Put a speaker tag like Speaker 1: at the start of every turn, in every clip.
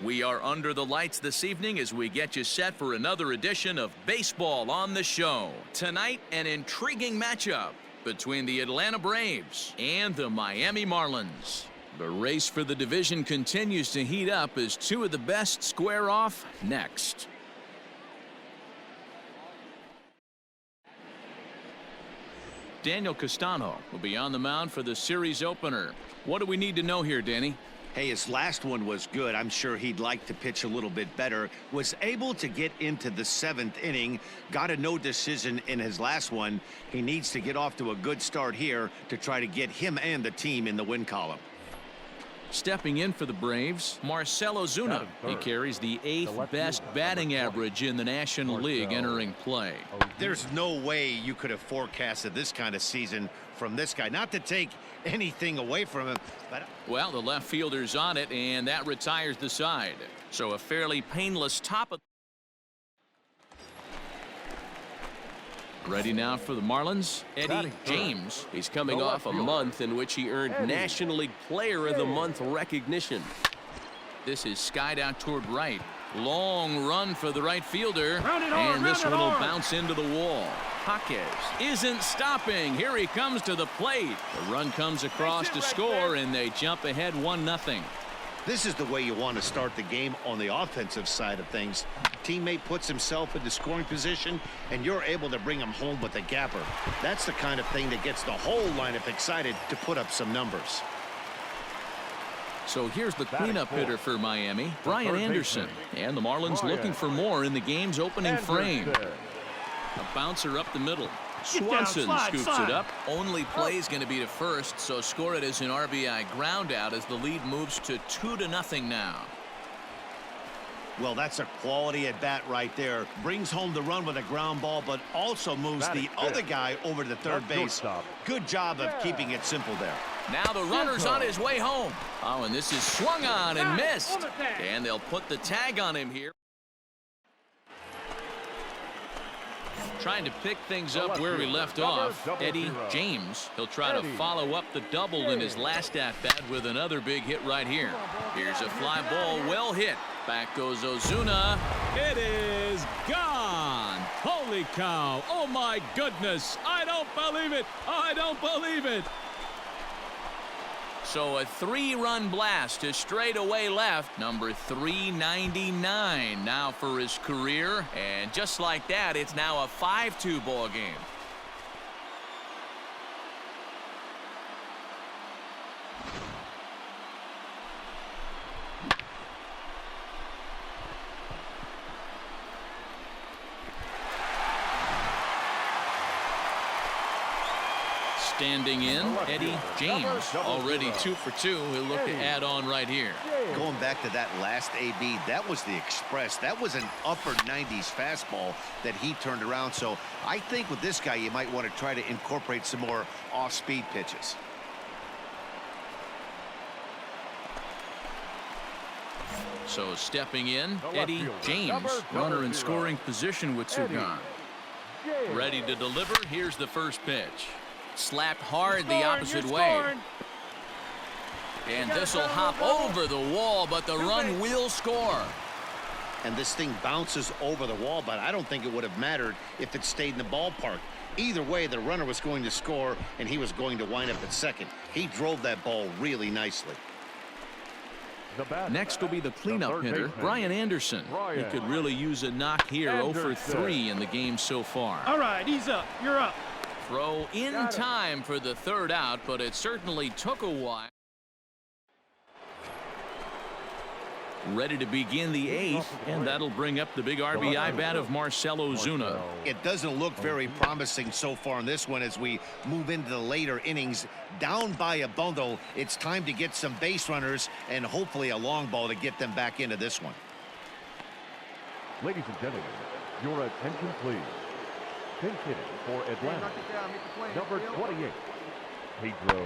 Speaker 1: We are under the lights this evening as we get you set for another edition of Baseball on the Show. Tonight, an intriguing matchup between the Atlanta Braves and the Miami Marlins. The race for the division continues to heat up as two of the best square off next. Daniel Castano will be on the mound for the series opener. What do we need to know here, Danny?
Speaker 2: Hey, his last one was good. I'm sure he'd like to pitch a little bit better. Was able to get into the 7th inning. Got a no decision in his last one. He needs to get off to a good start here to try to get him and the team in the win column.
Speaker 1: Stepping in for the Braves, Marcell Ozuna. He carries the 8th best batting average in the National League entering play.
Speaker 2: There's no way you could have forecasted this kind of season from this guy. Not to take anything away from him, but
Speaker 1: well, the left fielder's on it, and that retires the side. So a fairly painless top of. Ready now for the Marlins, Eddie James.
Speaker 3: He's coming off a month in which he earned National League Player of the Month recognition.
Speaker 1: This is skied out toward right. Long run for the right fielder, and this one will bounce into the wall. Jaquez isn't stopping. Here he comes to the plate. The run comes across to score, and they jump ahead 1-0.
Speaker 2: this is the way you want to start the game on the offensive side of things. Teammate puts himself into scoring position, and you're able to bring him home with a gapper. That's the kind of thing that gets the whole lineup excited to put up some numbers.
Speaker 1: So here's the cleanup hitter for Miami, Brian Anderson. And the Marlins looking for more in the game's opening frame. A bouncer up the middle. Swanson scoops it up. Only play is going to be to first, so score it as an RBI ground out as the lead moves to 2-0 now.
Speaker 2: Well, that's a quality at bat right there. Brings home the run with a ground ball, but also moves the other guy over to the third base. Good job of keeping it simple there.
Speaker 1: Now the runner's on his way home. Oh, and this is swung on and missed. And they'll put the tag on him here. Trying to pick things up where we left off, Eddie James. He'll try to follow up the double in his last at-bat with another big hit right here. Here's a fly ball, well hit. Back goes Ozuna. It is gone. Holy cow. Oh, my goodness. I don't believe it. I don't believe it. So a 3-run blast to straightaway left. Number 399 now for his career. And just like that, it's now a 5-2 ball game. Standing in, Eddie James, already 2 for 2. He'll look to add on right here.
Speaker 2: Going back to that last AB, that was the express. That was an upper 90s fastball that he turned around. So I think with this guy, you might want to try to incorporate some more off-speed pitches.
Speaker 1: So stepping in, Eddie James, runner in scoring position with two gone. Ready to deliver. Here's the first pitch. Slapped hard the opposite way. And this will hop over the wall, but the run will score.
Speaker 2: And this thing bounces over the wall, but I don't think it would have mattered if it stayed in the ballpark. Either way, the runner was going to score, and he was going to wind up at second. He drove that ball really nicely.
Speaker 1: Next will be the cleanup hitter, Brian Anderson. He could really use a knock here. 0 for 3 in the game so far.
Speaker 4: All right, he's up. You're up.
Speaker 1: Throw in time for the third out, but it certainly took a while. Ready to begin the 8th, and that'll bring up the big RBI bat of Marcell Ozuna.
Speaker 2: It doesn't look very promising so far in this one as we move into the later innings. Down by a bundle, it's time to get some base runners and hopefully a long ball to get them back into this one.
Speaker 5: Ladies and gentlemen, your attention please. Pinch hitting for Atlanta, number 28, Pedro.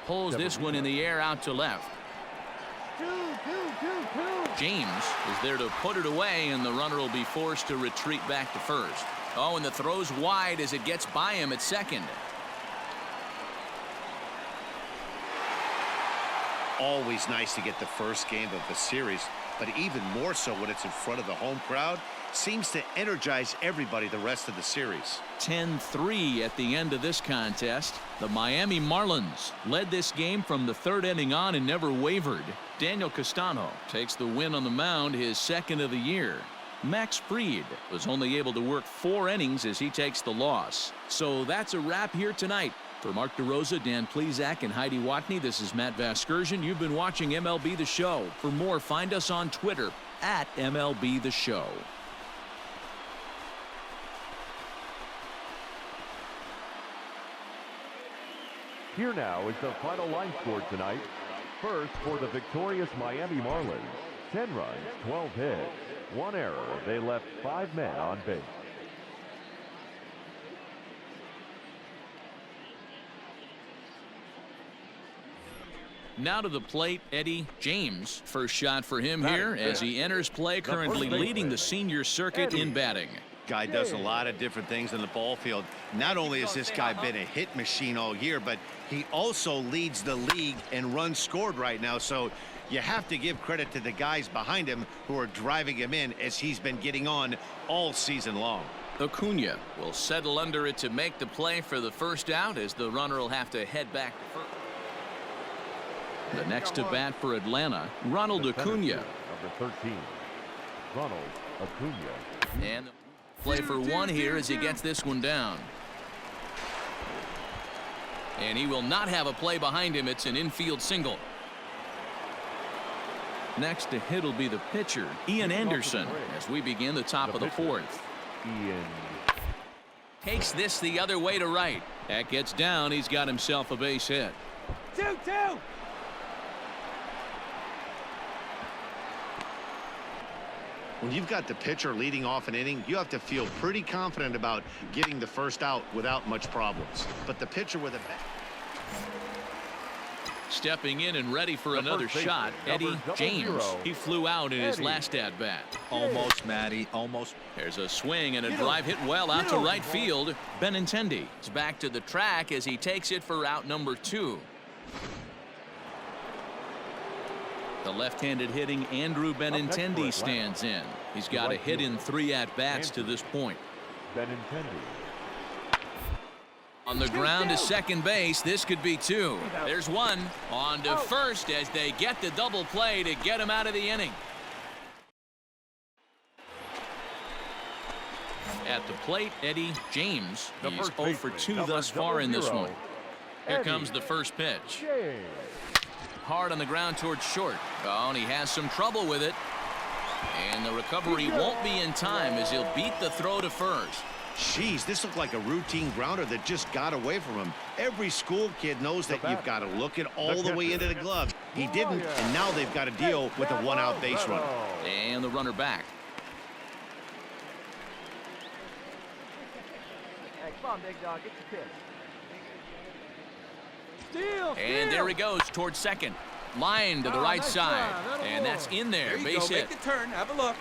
Speaker 1: Pulls this one in the air out to left. James is there to put it away, and the runner will be forced to retreat back to first. Oh, and the throw's wide as it gets by him at second.
Speaker 2: Always nice to get the first game of the series but even more so when it's in front of the home crowd. Seems to energize everybody the rest of the series.
Speaker 1: 10-3 at the end of this contest. The Miami Marlins led this game from the third inning on and never wavered. Daniel Castano takes the win on the mound, his second of the year. Max Fried was only able to work 4 innings as he takes the loss. So that's a wrap here tonight. For Mark DeRosa, Dan Plesac, and Heidi Watney, this is Matt Vasgersian. You've been watching MLB The Show. For more, find us on Twitter at MLB The Show.
Speaker 5: Here now is the final line score tonight. First, for the victorious Miami Marlins, 10 runs, 12 hits, 1 error. They left 5 men on base.
Speaker 1: Now to the plate, Eddie James. First shot for him here as he enters play, currently leading the senior circuit in batting.
Speaker 2: Guy does a lot of different things in the ball field. Not only has this guy been a hit machine all year, but he also leads the league in runs scored right now. So you have to give credit to the guys behind him who are driving him in as he's been getting on all season long.
Speaker 1: Acuna will settle under it to make the play for the first out as the runner will have to head back to first. The next to bat for Atlanta, Ronald Acuna.
Speaker 5: Number 13, Ronald Acuna.
Speaker 1: And play for one here as he gets this one down. And he will not have a play behind him. It's an infield single. Next to hit will be the pitcher, Ian Anderson, as we begin the top of the fourth.
Speaker 5: Ian
Speaker 1: Takes this the other way to right. That gets down. He's got himself a base hit.
Speaker 4: 2-2.
Speaker 2: When you've got the pitcher leading off an inning, you have to feel pretty confident about getting the first out without much problems. But the pitcher with a bat.
Speaker 1: Stepping in and ready for another shot, Eddie James. He flew out in his last at bat.
Speaker 6: Almost, Matty, almost.
Speaker 1: There's a swing and a drive hit well out to right field. Benintendi is back to the track as he takes it for out number 2. The left-handed hitting Andrew Benintendi stands in. He's got a hit in 3 at-bats to this point.
Speaker 5: Benintendi.
Speaker 1: On the ground to second base. This could be 2. There's 1. On to first as they get the double play to get him out of the inning. At the plate, Eddie James. He's 0 for 2 thus far in this one. Here comes the first pitch. Hard on the ground towards short. Oh, and he has some trouble with it. And the recovery won't be in time as he'll beat the throw to first.
Speaker 2: Jeez, this looked like a routine grounder that just got away from him. Every school kid knows that you've got to look it all the way into the glove. He didn't, and now they've got to deal with a 1-out base runner.
Speaker 1: And the runner back.
Speaker 4: Hey, come on, big dog, get your pitch. Steal,
Speaker 1: and there he goes towards second. Line to the right side. And that's in there. Base hit.
Speaker 6: Make the turn. Have a look.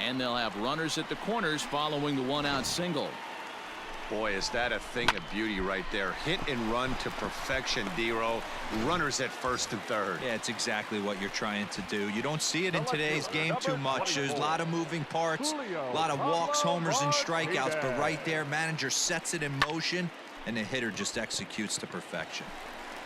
Speaker 1: And they'll have runners at the corners following the 1-out single.
Speaker 2: Boy, is that a thing of beauty right there. Hit and run to perfection, Dero. Runners at first and third.
Speaker 6: Yeah, it's exactly what you're trying to do. You don't see it in today's game too much. There's a lot of moving parts, a lot of walks, homers, and strikeouts. But right there, manager sets it in motion, and the hitter just executes to perfection.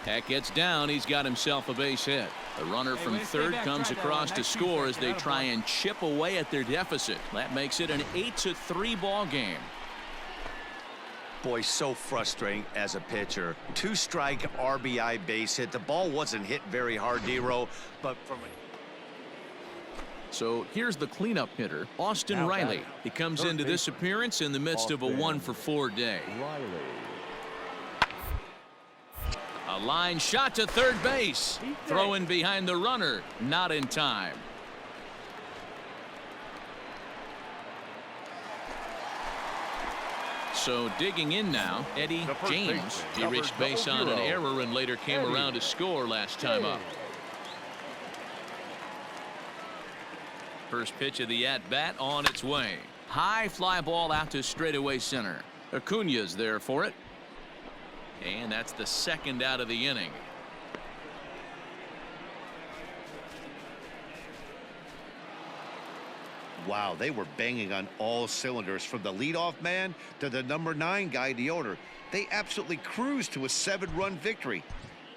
Speaker 1: That gets down. He's got himself a base hit. The runner from third comes across to score as they try and chip away at their deficit. That makes it an 8-3 ball game.
Speaker 2: Boy, so frustrating as a pitcher. 2-strike RBI base hit. The ball wasn't hit very hard, Dero, but from
Speaker 1: So here's the cleanup hitter, Austin Riley. He comes into this appearance in the midst of a 1-for-4 day. A line shot to third base. Throw in behind the runner. Not in time. So digging in now, Eddie James. He reached base on an error and later came around to score last time up. First pitch of the at-bat on its way. High fly ball out to straightaway center. Acuna's there for it. And that's the second out of the inning.
Speaker 2: Wow, they were banging on all cylinders, from the leadoff man to the number 9 guy in the order. They absolutely cruised to a 7-run victory.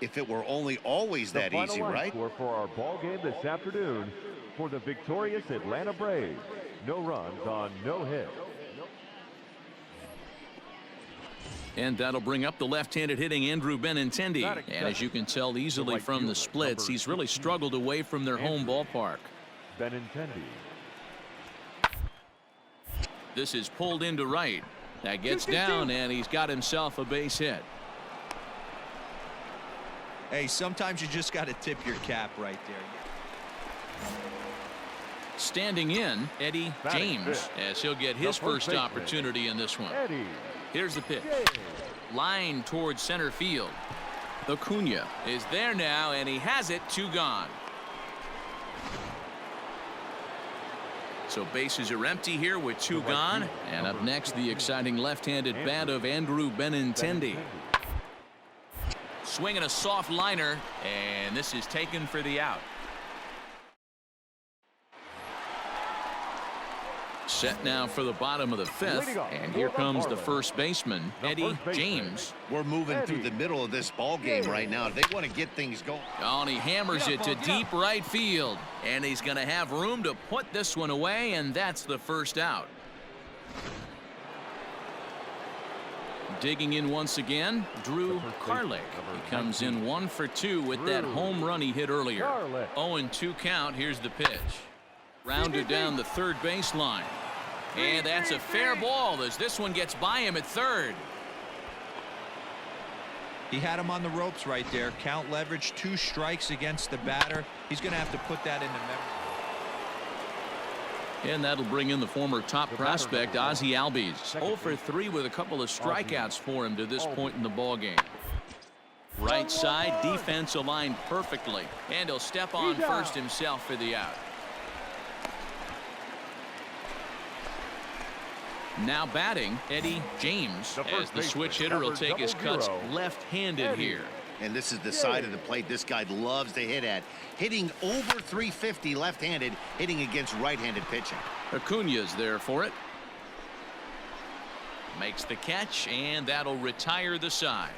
Speaker 2: If it were only always that easy, right?
Speaker 5: Score for our ball game this afternoon for the victorious Atlanta Braves. No runs on no hits.
Speaker 1: And that'll bring up the left-handed hitting Andrew Benintendi. And as you can tell easily from the splits, he's really struggled away from their home ballpark.
Speaker 5: Benintendi.
Speaker 1: This is pulled into right. That gets down, and he's got himself a base hit.
Speaker 6: Hey, sometimes you just got to tip your cap right there.
Speaker 1: Standing in, Eddie James, as he'll get his first opportunity in this one. Here's the pitch. Line towards center field. Acuna is there now, and he has it. 2 gone. So bases are empty here with 2 gone. And up next, the exciting left-handed bat of Andrew Benintendi. Swinging a soft liner, and this is taken for the out. Set now for the bottom of the 5th, and here comes the first baseman, Eddie James.
Speaker 2: We're moving through the middle of this ball game right now. They want to get things going.
Speaker 1: Oh, and he hammers it to deep right field, and he's going to have room to put this one away, and that's the first out. Digging in once again, Drew Carlick. He comes in 1 for 2 with that home run he hit earlier. 0-2 count. Here's the pitch. Rounded down the third baseline. And that's a fair ball as this one gets by him at third.
Speaker 6: He had him on the ropes right there. Count leverage, 2 strikes against the batter. He's going to have to put that into memory.
Speaker 1: And that'll bring in the former top prospect, Ozzie Albies. 0 for 3 with a couple of strikeouts for him to this point in the ball game. Right side, defense aligned perfectly. And he'll step on first himself for the out. Now batting, Eddie James, as the switch hitter will take his cuts left-handed here.
Speaker 2: And this is the side of the plate this guy loves to hit at. Hitting over 350 left-handed, hitting against right-handed pitching.
Speaker 1: Acuna's there for it. Makes the catch, and that'll retire the side.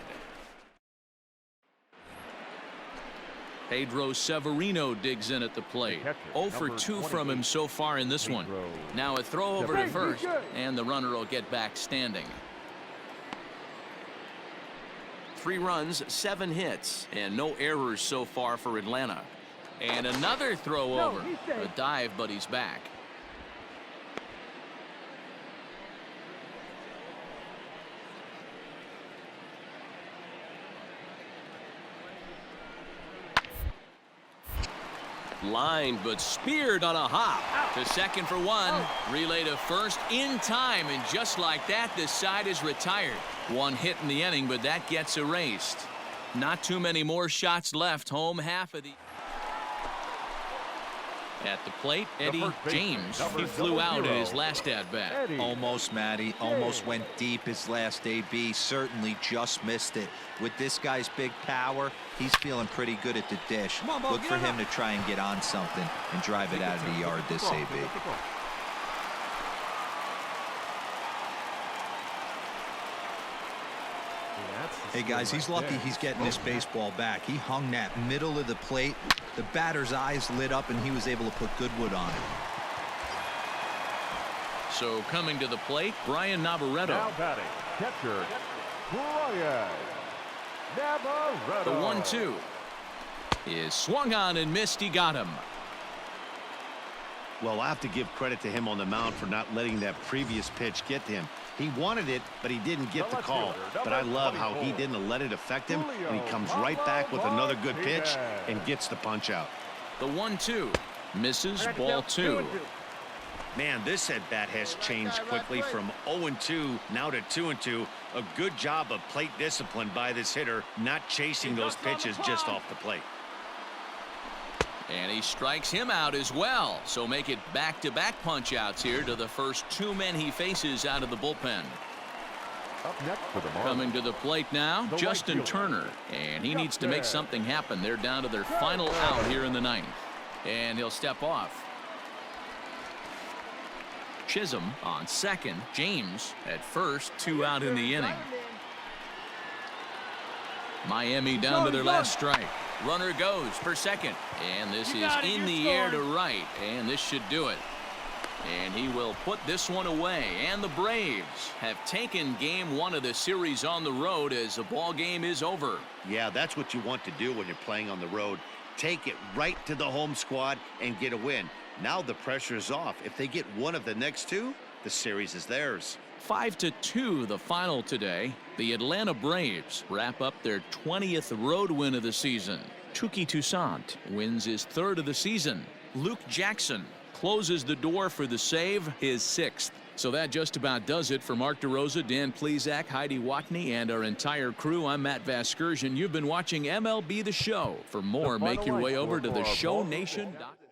Speaker 1: Pedro Severino digs in at the plate. 0 for 2 from him so far in this one. Now a throw over to first, and the runner will get back standing. 3 runs, 7 hits, and no errors so far for Atlanta. And another throw over. A dive, but he's back. Lined but speared on a hop to second for 1. Relay to first in time, and just like that, this side is retired. 1 hit in the inning, but that gets erased. Not too many more shots left. Home half of the. At the plate, Eddie James. He flew out in his last at-bat.
Speaker 6: Almost, Matty. Almost went deep his last AB. Certainly just missed it. With this guy's big power, he's feeling pretty good at the dish. Look for him to try and get on something and drive it out of the yard this AB. Hey guys, he's lucky he's getting this baseball back. He hung that middle of the plate. The batter's eyes lit up, and he was able to put Goodwood on it.
Speaker 1: So coming to the plate, Brian Navarreto.
Speaker 5: Now batting, catcher, Brian Navarreto.
Speaker 1: The 1-2 is swung on and missed. He got him.
Speaker 2: Well, I have to give credit to him on the mound for not letting that previous pitch get to him. He wanted it, but he didn't get the call. But I love how he didn't let it affect him, and he comes right back with another good pitch and gets the punch out.
Speaker 1: The 1-2 misses, ball 2.
Speaker 2: Man, this at-bat has changed quickly from 0-2 now to 2-2. A good job of plate discipline by this hitter, not chasing those pitches just off the plate.
Speaker 1: And he strikes him out as well. So make it back-to-back punch-outs here to the first 2 men he faces out of the bullpen.
Speaker 5: Up next for the Marlins.
Speaker 1: Coming to the plate now, Justin Turner. And he needs to make something happen. They're down to their final out here in the 9th. And he'll step off. Chisholm on second. James at first, 2 out in the inning. Miami down to their last strike. Runner goes for second. And this is in the air to right. And this should do it. And he will put this one away. And the Braves have taken game 1 of the series on the road as the ball game is over.
Speaker 2: Yeah, that's what you want to do when you're playing on the road. Take it right to the home squad and get a win. Now the pressure is off. If they get one of the next 2, the series is theirs.
Speaker 1: 5-2 the final today. The Atlanta Braves wrap up their 20th road win of the season. Touki Toussaint wins his 3rd of the season. Luke Jackson closes the door for the save, his 6th. So that just about does it for Mark DeRosa, Dan Plesac, Heidi Watney, and our entire crew. I'm Matt Vasgersian. You've been watching MLB The Show. For more, make your way over to theshownation.com.